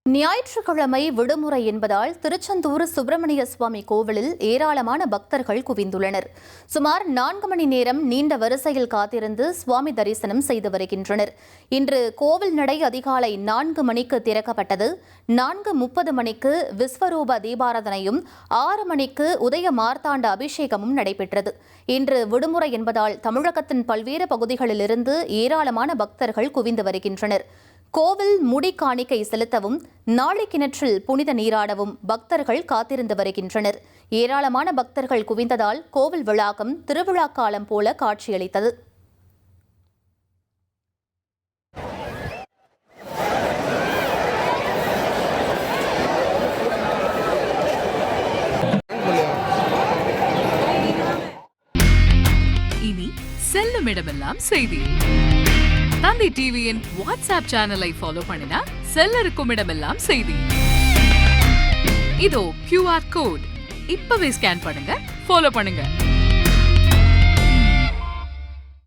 ஞாயிற்றுக்கிழமை விடுமுறை என்பதால் திருச்செந்தூர் சுப்பிரமணிய சுவாமி கோவிலில் ஏராளமான பக்தர்கள் குவிந்துள்ளனர். சுமார் 4 மணி நேரம் நீண்ட வரிசையில் காத்திருந்து சுவாமி தரிசனம் செய்து வருகின்றனர். இன்று கோவில் நடை அதிகாலை 4 மணிக்கு திறக்கப்பட்டது. 4:30 மணிக்கு விஸ்வரூப தீபாராதனையும் 6 மணிக்கு உதய மார்த்தாண்ட அபிஷேகமும் நடைபெற்றது. இன்று விடுமுறை என்பதால் தமிழகத்தின் பல்வேறு பகுதிகளிலிருந்து ஏராளமான பக்தர்கள் குவிந்து வருகின்றனர். கோவில் முடி காணிக்கை செலுத்தவும் நாளை கிணற்றில் புனித நீராடவும் பக்தர்கள் காத்திருந்து வருகின்றனர். ஏராளமான பக்தர்கள் குவிந்ததால் கோவில் வளாகம் திருவிழா காலம் போல காட்சியளித்தது. இனி செல்லும் இடமெல்லாம் செய்தி. தந்தி டிவியின் வாட்ஸ்அப் சேனலை ஃபாலோ பண்ணினா செல்ல இருக்கும் இடமெல்லாம் செய்தி. இதோ QR கோட் இப்பவே ஸ்கேன் பண்ணுங்க, ஃபாலோ பண்ணுங்க.